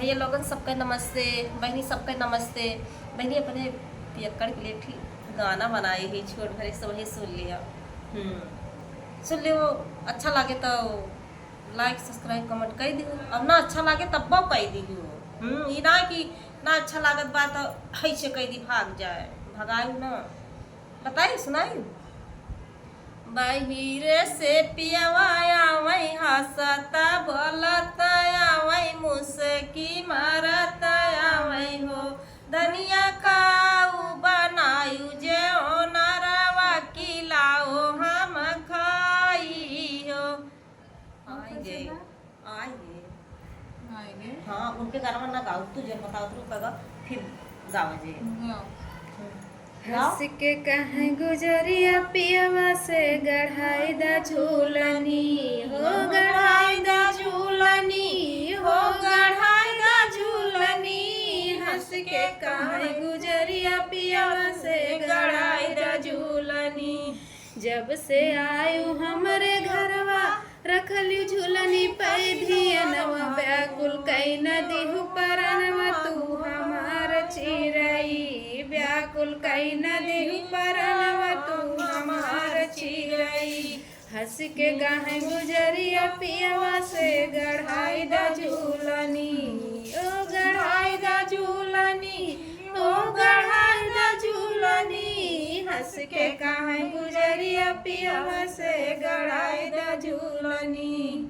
भैया लोगन सबका नमस्ते, बहनी सबका नमस्ते। बहनी अपने पियक्कड़ के लिए ठीक गाना बनाई ही, छोट भरे से वही सुन लिया। सुन लियो, अच्छा लगे तो लाइक सब्सक्राइब कमेंट कर दियो, अब ना अच्छा लगे तब कह दियो। ये ना कि ना अच्छा लागत बात तो ऐसे कह दी भाग जाए, भगायू ना, बताई सुनाई। बहिरे से पियवाया वही हंसता बोलता वही मुस्की मारता वही हो धनिया काऊ बनायू जे नरवा किलाओ हम खाई हो। आएंगे आएंगे हाँ, उनके गाना ना गाओ, तू जो बताओ तू कगा फिर गाओ जे। हंस के कहे गुजरिया पियवा से गढ़ाई दा झूलनी हो, गढ़ाई दा झूलनी हो, गढ़ाई दा झूलनी। हंस के कहे गुजरिया पियवा से गढ़ाई दा झूलनी। जब से आयु हमरे घरवा रखली झूलनी पैधियनवा व्याकुल कई नदी परनवा तू हमार चिरई व्याकुल कई नदी परनवा तू हमार चिरई। हंस के गाहे गुजरिया पियवा से गढ़ाई दा झूलनी ओ गढ़ाई दा झूलनी ओ गढ़ाई दा झूलनी। हंस के गाहे गुजरिया पियवा से गढ़ाई दा झूलनी।